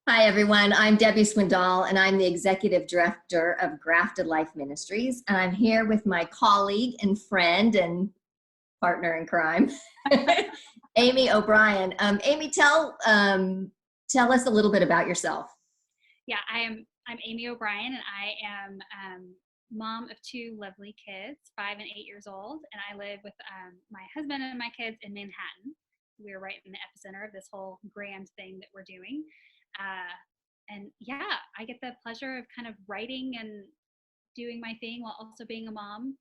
Hi, everyone. I'm Debbie Swindoll, and I'm the Executive Director of Grafted Life Ministries. And I'm here with my colleague and friend and partner in crime, Amy O'Brien. Amy, tell us a little bit about yourself. Yeah, I'm Amy O'Brien, and I am mom of two lovely kids, 5 and 8 years old, and I live with my husband and my kids in Manhattan. We're right in the epicenter of this whole grand thing that we're doing. And yeah, I get the pleasure of kind of writing and doing my thing while also being a mom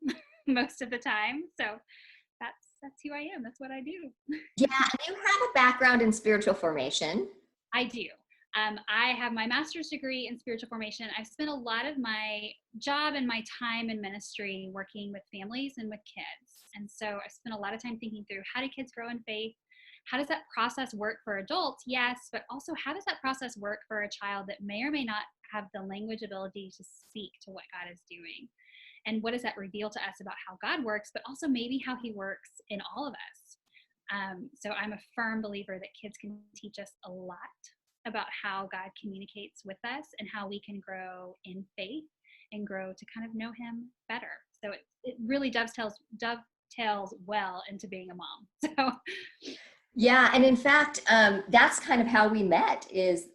most of the time. So that's who I am. That's what I do. Yeah, and you have a background in spiritual formation. I do. I have my master's degree in spiritual formation. I've spent a lot of my job and my time in ministry working with families and with kids. And so I spent a lot of time thinking through, how do kids grow in faith? How does that process work for adults? Yes, but also how does that process work for a child that may or may not have the language ability to speak to what God is doing? And what does that reveal to us about how God works, but also maybe how he works in all of us? So I'm a firm believer that kids can teach us a lot about how God communicates with us and how we can grow in faith and grow to kind of know him better. So it really dovetails well into being a mom. So Yeah, and in fact, that's kind of how we met. Is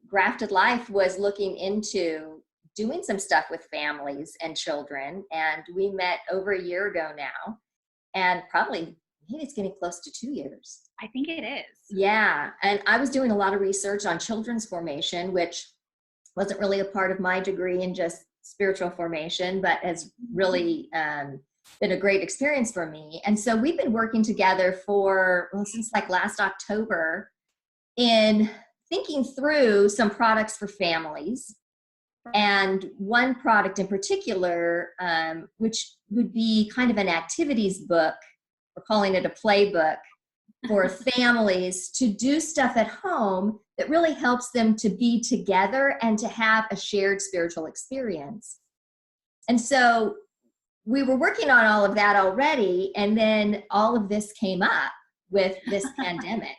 Grafted Life was looking into doing some stuff with families and children, and we met over a year ago now, and probably maybe it's getting close to 2 years. I think it is. Yeah, and I was doing a lot of research on children's formation, which wasn't really a part of my degree in just spiritual formation, but has really been a great experience for me. And so we've been working together since like last October in thinking through some products for families. And one product in particular, which would be kind of an activities book, we're calling it a playbook for families to do stuff at home that really helps them to be together and to have a shared spiritual experience. And so we were working on all of that already, and then all of this came up with this pandemic.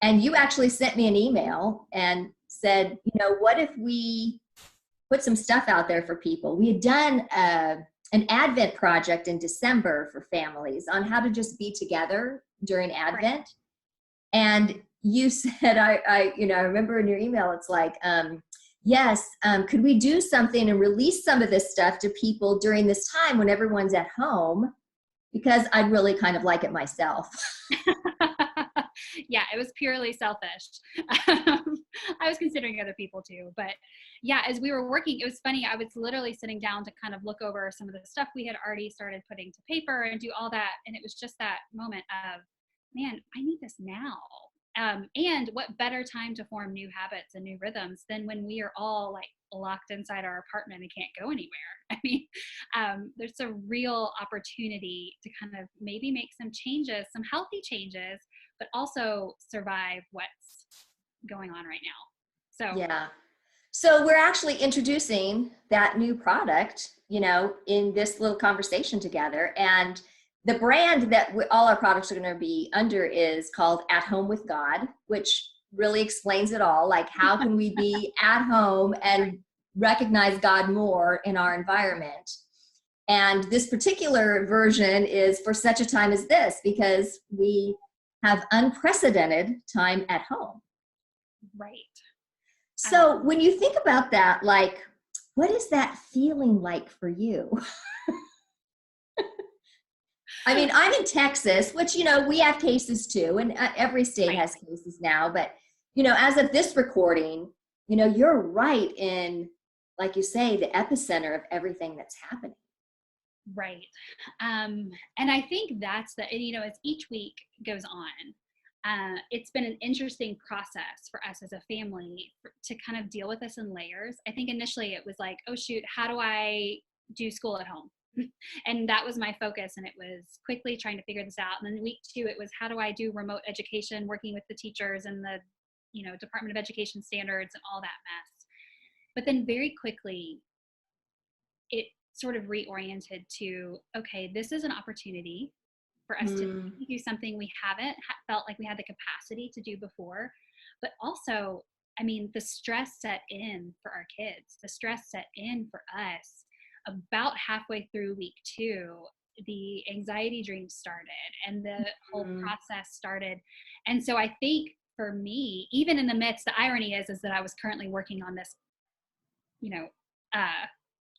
And you actually sent me an email and said, what if we put some stuff out there for people? We had done an Advent project in December for families on how to just be together during Advent. Right. And you said, I remember in your email, it's like, yes, could we do something and release some of this stuff to people during this time when everyone's at home? Because I'd really kind of like it myself. Yeah, it was purely selfish. I was considering other people too, but yeah, as we were working, it was funny. I was literally sitting down to kind of look over some of the stuff we had already started putting to paper and do all that. And it was just that moment of, man, I need this now. And what better time to form new habits and new rhythms than when we are all like locked inside our apartment and can't go anywhere. I mean, there's a real opportunity to kind of maybe make some changes, some healthy changes, but also survive what's going on right now. So yeah. So we're actually introducing that new product, in this little conversation together. And the brand that all our products are going to be under is called At Home with God, which really explains it all. Like, how can we be at home and recognize God more in our environment? And this particular version is for such a time as this, because we have unprecedented time at home. Right. So when you think about that, like, what is that feeling like for you? I mean, I'm in Texas, which, we have cases too, and every state has cases now. But, as of this recording, you're right in, like you say, the epicenter of everything that's happening. Right. And I think that's as each week goes on, it's been an interesting process for us as a family to kind of deal with this in layers. I think initially it was like, oh shoot, how do I do school at home? And that was my focus, and it was quickly trying to figure this out. And then week 2, it was, how do I do remote education, working with the teachers and the Department of Education standards and all that mess. But then very quickly it sort of reoriented to, okay, this is an opportunity for us to do something we haven't felt like we had the capacity to do before. but also, I mean, the stress set in for our kids, the stress set in for us about halfway through week 2. The anxiety dreams started and the whole process started. And so I think for me, even in the midst, the irony is that I was currently working on this,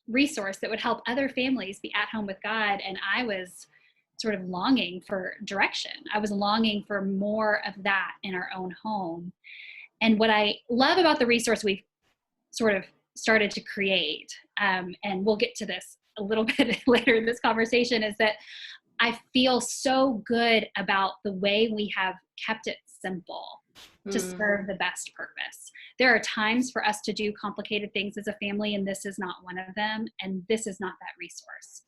resource that would help other families be at home with God. And I was sort of longing for direction. I was longing for more of that in our own home. And what I love about the resource we've sort of started to create, and we'll get to this a little bit later in this conversation, is that I feel so good about the way we have kept it simple to serve the best purpose. There are times for us to do complicated things as a family, and this is not one of them, and this is not that resource.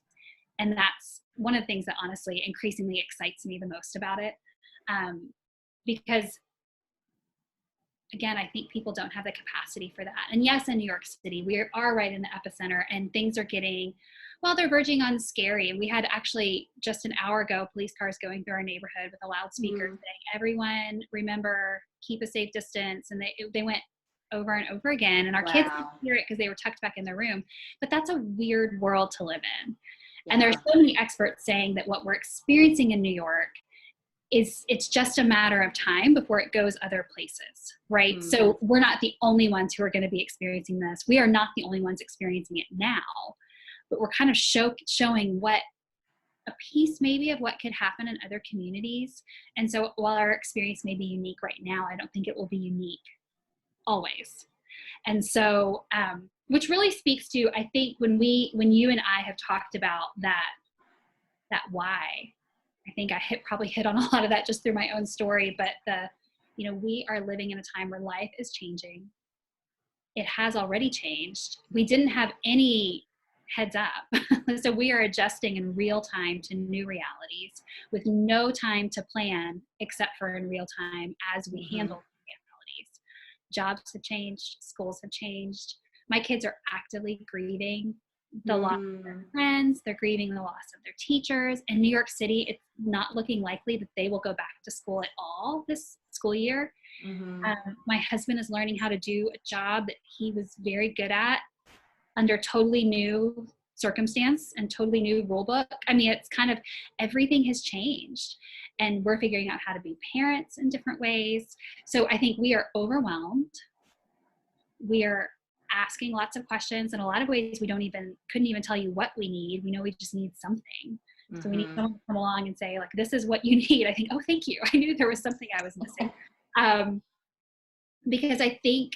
And that's one of the things that honestly increasingly excites me the most about it, because again, I think people don't have the capacity for that. And yes, in New York City, we are right in the epicenter, and things are getting, well, they're verging on scary. And we had actually just an hour ago, police cars going through our neighborhood with a loudspeaker saying, everyone remember, keep a safe distance. And they went over and over again. And our kids didn't hear it because they were tucked back in their room. But that's a weird world to live in. Yeah. And there's so many experts saying that what we're experiencing in New York it's just a matter of time before it goes other places, right? So we're not the only ones who are going to be experiencing this. We are not the only ones experiencing it now, but we're kind of showing what a piece maybe of what could happen in other communities. And so while our experience may be unique right now, I don't think it will be unique always. And so, which really speaks to, I think when you and I have talked about that why, I think I probably hit on a lot of that just through my own story, but we are living in a time where life is changing. It has already changed. We didn't have any heads up. So we are adjusting in real time to new realities with no time to plan except for in real time as we handle realities. Jobs have changed, schools have changed. My kids are actively grieving the loss of their friends, they're grieving the loss of their teachers. In New York City, it's not looking likely that they will go back to school at all this school year. My husband is learning how to do a job that he was very good at under totally new circumstance and totally new rule book. I mean, it's kind of, everything has changed and we're figuring out how to be parents in different ways. So I think we are overwhelmed. We are asking lots of questions. In a lot of ways, we couldn't even tell you what we need. We know we just need something. So we need someone to come along and say, like, this is what you need. I think, oh, thank you. I knew there was something I was missing. Because I think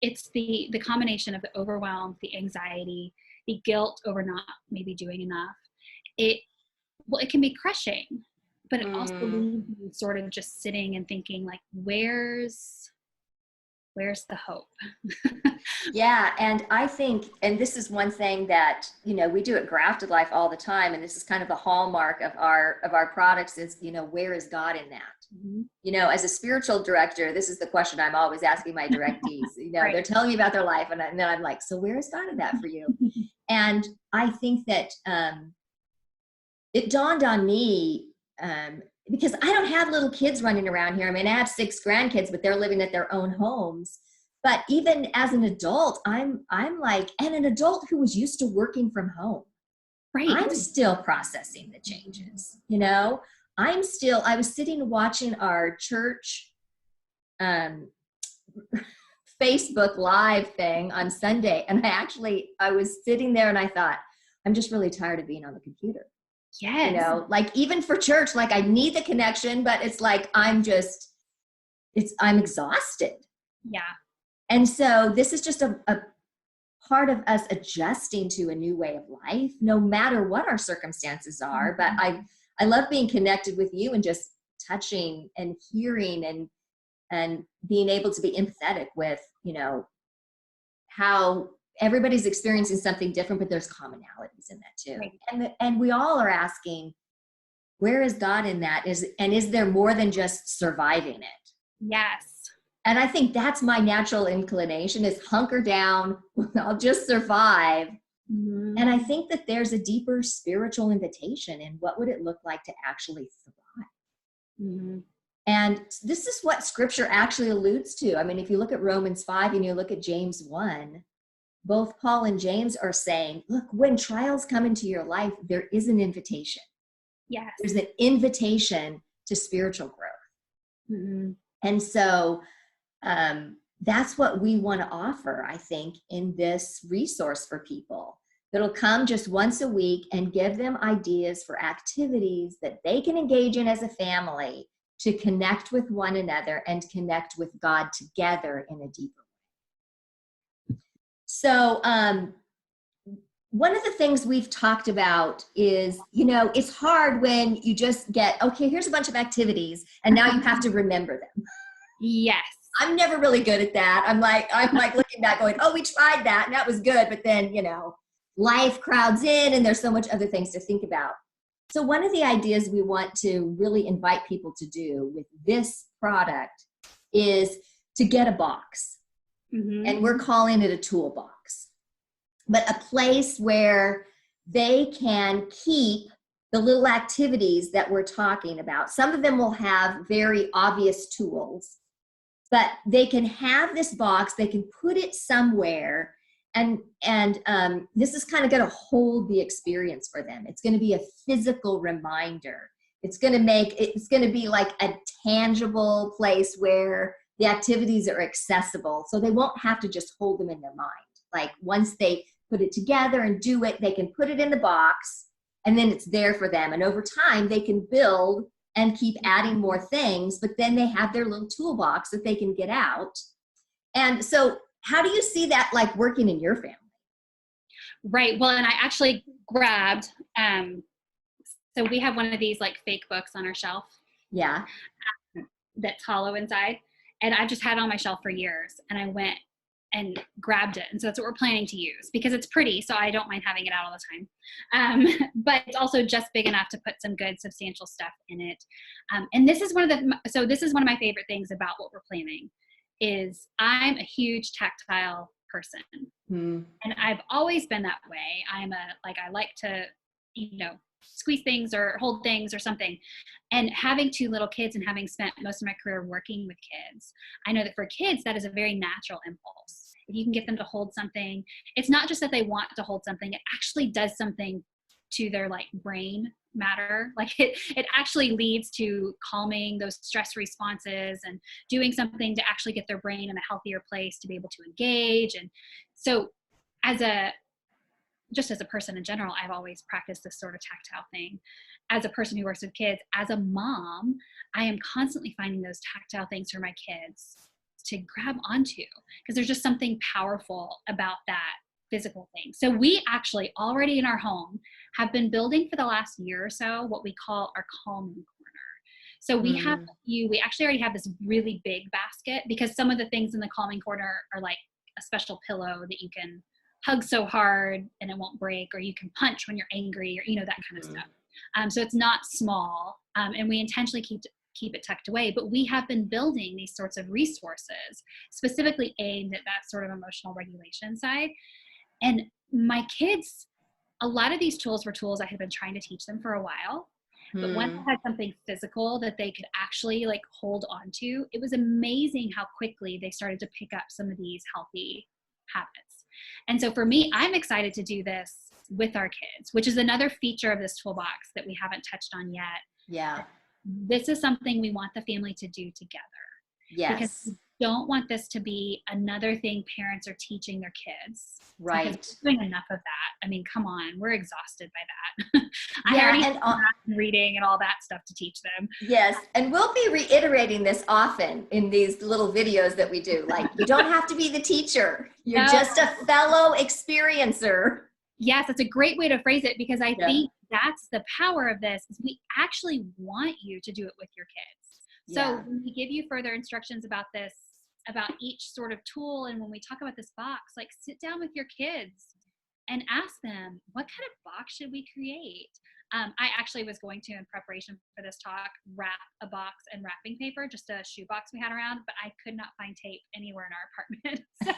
it's the combination of the overwhelm, the anxiety, the guilt over not maybe doing enough. It can be crushing, but it also leaves you sort of just sitting and thinking, like, where's the hope? Yeah. And I think, and this is one thing that, we do at Grafted Life all the time. And this is kind of the hallmark of our products is, where is God in that? As a spiritual director, this is the question I'm always asking my directees, Right. They're telling me about their life. And then I'm like, so where is God in that for you? And I think that it dawned on me, because I don't have little kids running around here. I mean, I have 6 grandkids, but they're living at their own homes. But even as an adult, I'm like, and an adult who was used to working from home, Right. I'm still processing the changes. I was sitting watching our church Facebook Live thing on Sunday. And I was sitting there and I thought, I'm just really tired of being on the computer. Yes. Like even for church, like I need the connection, but it's like, I'm exhausted. Yeah. And so this is just a part of us adjusting to a new way of life, no matter what our circumstances are. But I love being connected with you and just touching and hearing and being able to be empathetic with, how everybody's experiencing something different, but there's commonalities in that too. Right. And we all are asking, where is God in that? Is there more than just surviving it? Yes. And I think that's my natural inclination is hunker down. I'll just survive. And I think that there's a deeper spiritual invitation in what would it look like to actually thrive? And this is what scripture actually alludes to. I mean, if you look at Romans 5 and you look at James 1, both Paul and James are saying, look, when trials come into your life, there is an invitation. Yes. There's an invitation to spiritual growth. Mm-hmm. And so that's what we want to offer, I think, in this resource for people. That'll come just once a week and give them ideas for activities that they can engage in as a family to connect with one another and connect with God together in a deeper way. So one of the things we've talked about is, it's hard when you just get, okay, here's a bunch of activities, and now you have to remember them. Yes. I'm never really good at that. I'm like looking back going, oh, we tried that and that was good. But then, life crowds in and there's so much other things to think about. So one of the ideas we want to really invite people to do with this product is to get a box. Mm-hmm. And we're calling it a toolbox, but a place where they can keep the little activities that we're talking about. Some of them will have very obvious tools, but they can have this box, they can put it somewhere, and this is kind of going to hold the experience for them. It's going to be a physical reminder. It's going to be like a tangible place where the activities are accessible, so they won't have to just hold them in their mind. Like once they put it together and do it, they can put it in the box, and then it's there for them. And over time, they can build and keep adding more things, but then they have their little toolbox that they can get out. And so how do you see that like working in your family? Right. Well, and I actually grabbed, so we have one of these like fake books on our shelf. Yeah. That's hollow inside. And I've just had it on my shelf for years, and I went and grabbed it. And so that's what we're planning to use because it's pretty. So I don't mind having it out all the time. But it's also just big enough to put some good substantial stuff in it. And this is one of my favorite things about what we're planning is I'm a huge tactile person. And I've always been that way. I like to, squeeze things or hold things or something. And having two little kids and having spent most of my career working with kids, I know that for kids, that is a very natural impulse. If you can get them to hold something, it's not just that they want to hold something, it actually does something to their like brain matter. Like it actually leads to calming those stress responses and doing something to actually get their brain in a healthier place to be able to engage. And so as a person in general, I've always practiced this sort of tactile thing. As a person who works with kids, as a mom, I am constantly finding those tactile things for my kids to grab onto because there's just something powerful about that physical thing. So we actually already in our home have been building for the last year or so what we call our calming corner. So we actually already have this really big basket because some of the things in the calming corner are like a special pillow that you can hug so hard and it won't break, or you can punch when you're angry, or that kind of stuff. So it's not small, and we intentionally keep it tucked away. But we have been building these sorts of resources specifically aimed at that sort of emotional regulation side. And my kids, a lot of these tools were tools I had been trying to teach them for a while. But once I had something physical that they could actually like hold on to, it was amazing how quickly they started to pick up some of these healthy habits. And so for me, I'm excited to do this with our kids, which is another feature of this toolbox that we haven't touched on yet. Yeah. This is something we want the family to do together. Yes. Because we don't want this to be another thing parents are teaching their kids. Right. Because we're doing enough of that. I mean, come on, we're exhausted by that. I Yeah, already have reading and all that stuff to teach them. Yes. And we'll be reiterating this often in these little videos that we do. Like, you don't have to be the teacher. You're just a fellow experiencer. Yes, that's a great way to phrase it because I think that's the power of this is we actually want you to do it with your kids. So when we give you further instructions about this, about each sort of tool, and when we talk about this box, like sit down with your kids and ask them, what kind of box should we create? I actually was going to, in preparation for this talk, wrap a box in wrapping paper, just a shoe box we had around, but I could not find tape anywhere in our apartment. So,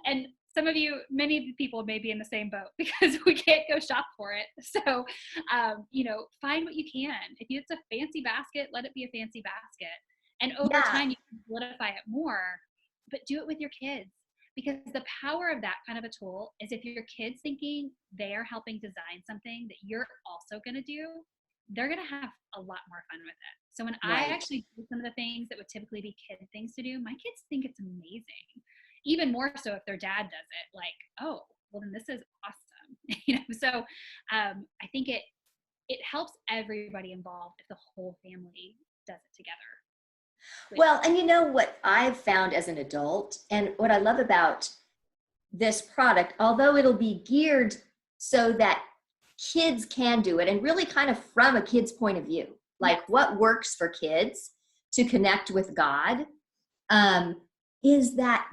and some of you, many of the people may be in the same boat because we can't go shop for it. So, find what you can. If it's a fancy basket, let it be a fancy basket. And over Yeah. time, you can solidify it more, but do it with your kids. Because the power of that kind of a tool is if your kid's thinking they are helping design something that you're also going to do, they're going to have a lot more fun with it. So when I actually do some of the things that would typically be kid things to do, my kids think it's amazing. Even more so if their dad does it, like, oh, well then this is awesome. So I think it helps everybody involved if the whole family does it together. Well, and you know what I've found as an adult, and what I love about this product, although it'll be geared so that kids can do it, and really kind of from a kid's point of view, like what works for kids to connect with God, is that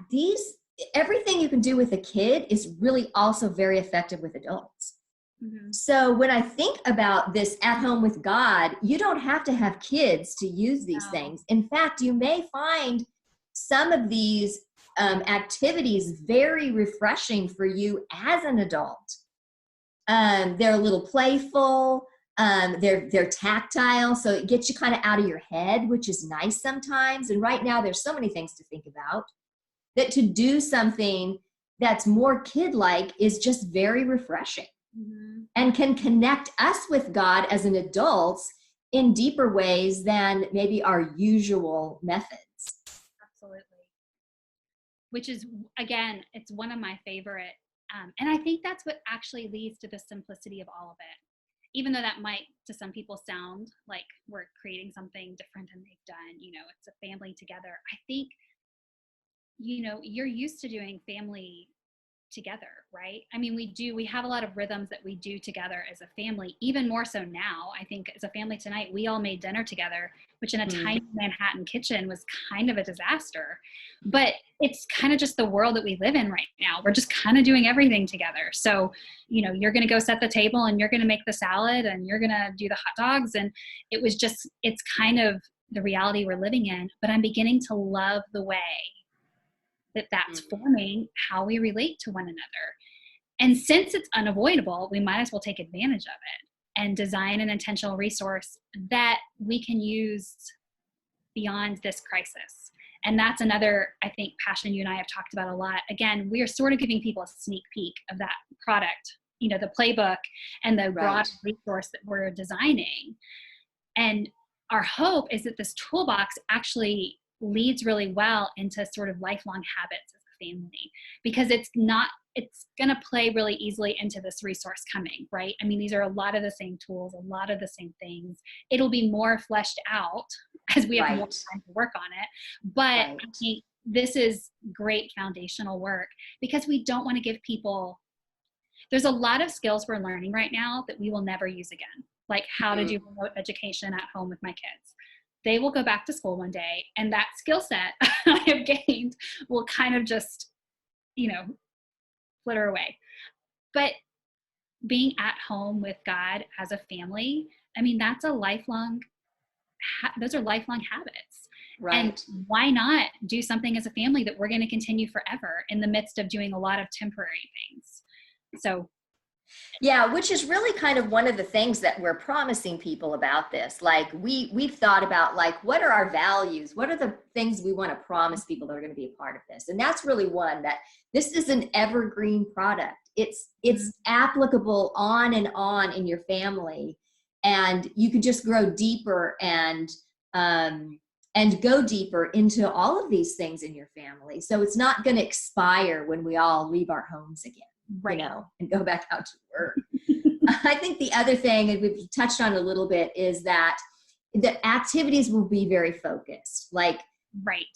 everything you can do with a kid is really also very effective with adults. Mm-hmm. So when I think about this at home with God, you don't have to have kids to use these things. In fact, you may find some of these activities very refreshing for you as an adult. They're a little playful. They're tactile, so it gets you kind of out of your head, which is nice sometimes. And right now there's so many things to think about that to do something that's more kid-like is just very refreshing. Mm-hmm. And can connect us with God as an adults in deeper ways than maybe our usual methods. Absolutely. Which is, again, it's one of my favorite. And I think that's what actually leads to the simplicity of all of it. Even though that might, to some people, sound like we're creating something different than they've done, it's a family together. I think, you're used to doing family together, right? I mean, we have a lot of rhythms that we do together as a family, even more so now. I think as a family tonight, we all made dinner together, which in a tiny Manhattan kitchen was kind of a disaster, but it's kind of just the world that we live in right now. We're just kind of doing everything together. So, you're going to go set the table and you're going to make the salad and you're going to do the hot dogs. And it's kind of the reality we're living in, but I'm beginning to love the way that's forming how we relate to one another. And since it's unavoidable, we might as well take advantage of it and design an intentional resource that we can use beyond this crisis. And that's another, I think, passion you and I have talked about a lot. Again, we are sort of giving people a sneak peek of that product, the playbook and the broad resource that we're designing. And our hope is that this toolbox actually leads really well into sort of lifelong habits as a family, because it's going to play really easily into this resource coming, right? I mean, these are a lot of the same tools, a lot of the same things. It'll be more fleshed out as we have more time to work on it. But I think this is great foundational work, because we don't want to give people, there's a lot of skills we're learning right now that we will never use again, like how to do remote education at home with my kids. They will go back to school one day, and that skill set I have gained will kind of just, flitter away. But being at home with God as a family, I mean, that's a lifelong, those are lifelong habits. Right. And why not do something as a family that we're going to continue forever in the midst of doing a lot of temporary things? So yeah, which is really kind of one of the things that we're promising people about this. Like we've thought about, like, what are our values? What are the things we want to promise people that are going to be a part of this? And that's really one, that this is an evergreen product. It's applicable on and on in your family, and you could just grow deeper and go deeper into all of these things in your family. So it's not going to expire when we all leave our homes again. Right. And go back out to work. I think the other thing, and we've touched on a little bit, is that the activities will be very focused. Like,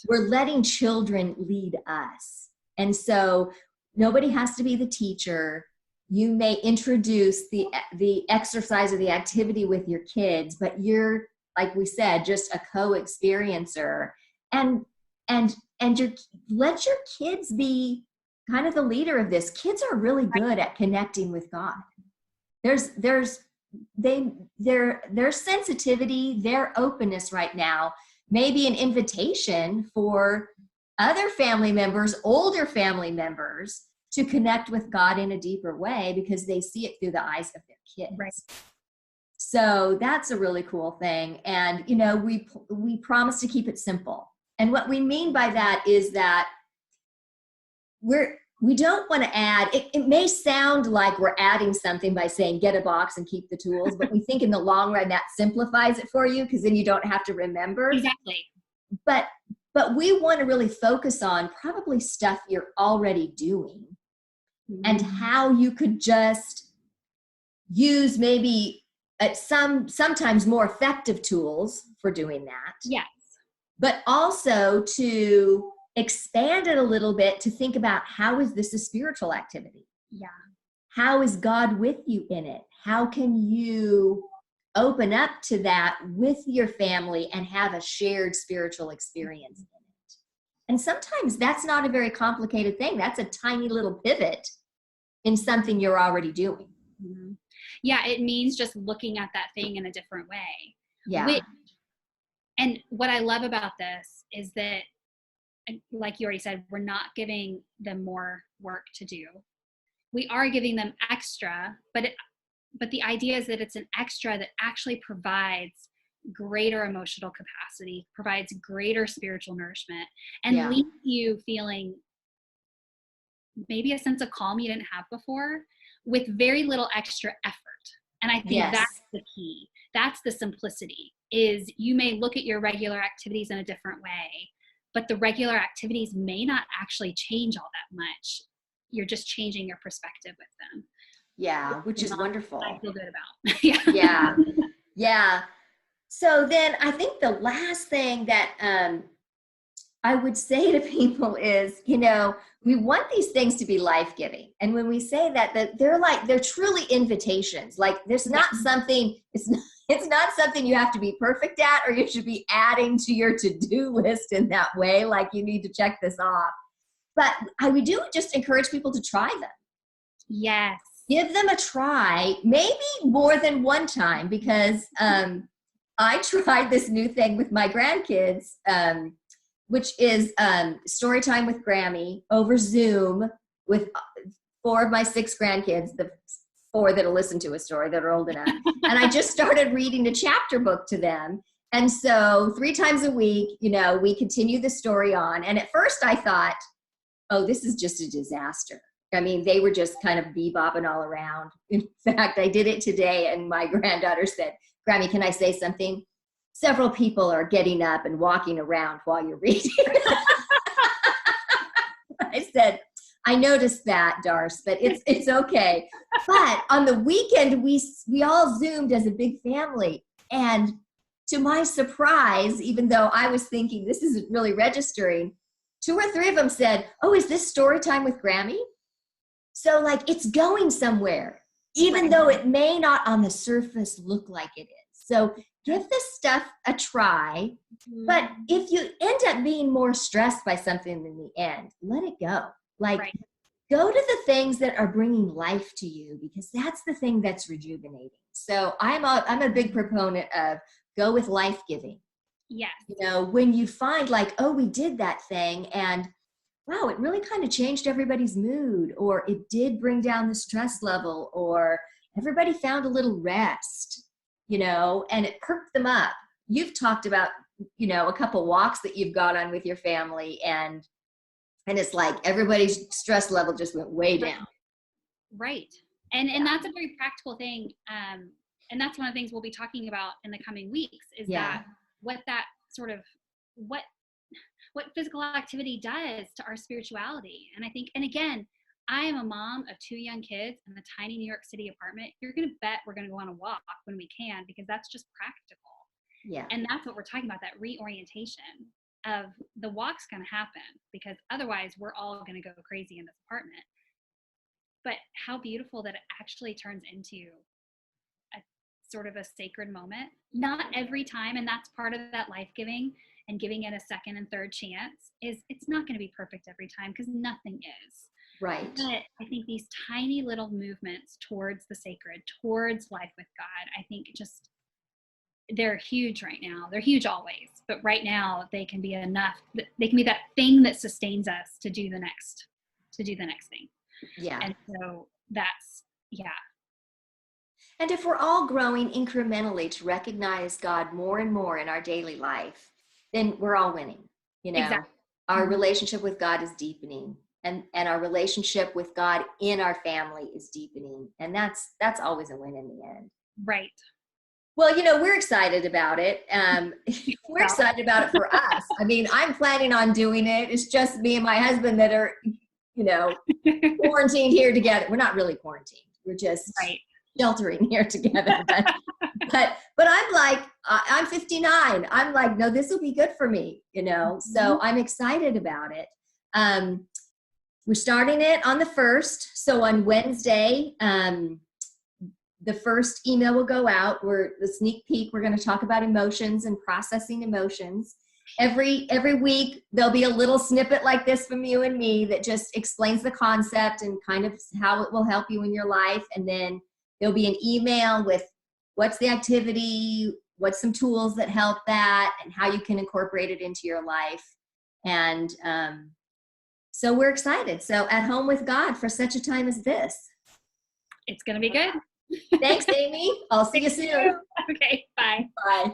we're letting children lead us. And so nobody has to be the teacher. You may introduce the exercise or the activity with your kids, but you're, like we said, just a co-experiencer, and let your kids be kind of the leader of this. Kids are really good at connecting with God. Their sensitivity, their openness right now may be an invitation for other family members, older family members, to connect with God in a deeper way because they see it through the eyes of their kids. Right. So that's a really cool thing. And, you know, we promise to keep it simple. And what we mean by that is that we don't want to add, it may sound like we're adding something by saying get a box and keep the tools, but we think in the long run that simplifies it for you because then you don't have to remember. Exactly. But we want to really focus on probably stuff you're already doing and how you could just use maybe sometimes more effective tools for doing that. Yes. But also to expand it a little bit to think about how is this a spiritual activity? Yeah. How is God with you in it? How can you open up to that with your family and have a shared spiritual experience in it? And sometimes that's not a very complicated thing. That's a tiny little pivot in something you're already doing. Mm-hmm. Yeah, it means just looking at that thing in a different way. Yeah. And what I love about this is that, like you already said, we're not giving them more work to do. We are giving them extra, but the idea is that it's an extra that actually provides greater emotional capacity, provides greater spiritual nourishment, and leaves you feeling maybe a sense of calm you didn't have before with very little extra effort. And I think that's the key. That's the simplicity, is you may look at your regular activities in a different way, but the regular activities may not actually change all that much. You're just changing your perspective with them. Yeah, which is wonderful. I feel good about. Yeah. Yeah. So then I think the last thing that I would say to people is, you know, we want these things to be life-giving. And when we say that they're truly invitations. Like there's not something, it's not something you have to be perfect at, or you should be adding to your to-do list in that way. Like you need to check this off. But we do just encourage people to try them. Yes. Give them a try, maybe more than one time, because I tried this new thing with my grandkids, which is story time with Grammy over Zoom with 4 of my 6 grandkids, the 4 that'll listen to a story that are old enough. And I just started reading the chapter book to them. And so 3 times a week, you know, we continue the story on. And at first I thought, oh, this is just a disaster. I mean, they were just kind of bebopping all around. In fact, I did it today, and my granddaughter said, Grammy, can I say something? Several people are getting up and walking around while you're reading. I said, I noticed that, Darce, but it's okay. But on the weekend, we all Zoomed as a big family. And to my surprise, even though I was thinking this isn't really registering, 2 or 3 of them said, oh, is this story time with Grammy? So like it's going somewhere, even though it may not on the surface look like it is. So give this stuff a try. But if you end up being more stressed by something in the end, let it go. Like go to the things that are bringing life to you, because that's the thing that's rejuvenating. So I'm a big proponent of go with life giving. Yes. You know, when you find like, oh, we did that thing and wow, it really kind of changed everybody's mood, or it did bring down the stress level, or everybody found a little rest, you know, and it perked them up. You've talked about, you know, a couple walks that you've gone on with your family, and it's like everybody's stress level just went way down. Right. And that's a very practical thing. And that's one of the things we'll be talking about in the coming weeks is that what that sort of, what physical activity does to our spirituality. And I think, and again, I am a mom of 2 young kids in a tiny New York City apartment. You're going to bet we're going to go on a walk when we can, because that's just practical. Yeah. And that's what we're talking about, that reorientation of the walk's going to happen, because otherwise we're all going to go crazy in this apartment. But how beautiful that it actually turns into a sort of a sacred moment. Not every time, and that's part of that life-giving and giving it a second and third chance, is it's not going to be perfect every time, because nothing is. Right. But I think these tiny little movements towards the sacred, towards life with God, I think just, they're huge right now. They're huge always, but right now they can be enough. They can be that thing that sustains us to do the next thing. Yeah. And so that's, yeah. And if we're all growing incrementally to recognize God more and more in our daily life, then we're all winning. You know, Exactly. our relationship with God is deepening, and our relationship with God in our family is deepening. And that's always a win in the end. Right. Well, we're excited about it. We're excited about it for us. I mean, I'm planning on doing it. It's just me and my husband that are, quarantined here together. We're not really quarantined. We're just Right. sheltering here together. But I'm like, I'm 59. I'm like, no, this will be good for me, So I'm excited about it. We're starting it on the 1st. So on Wednesday, the first email will go out. The sneak peek. We're going to talk about emotions and processing emotions. Every week there'll be a little snippet like this from you and me that just explains the concept and kind of how it will help you in your life. And then there'll be an email with what's the activity, what's some tools that help that, and how you can incorporate it into your life. And so we're excited. So at home with God for such a time as this. It's going to be good. Thanks, Amy. I'll see you soon. Okay, bye. Bye.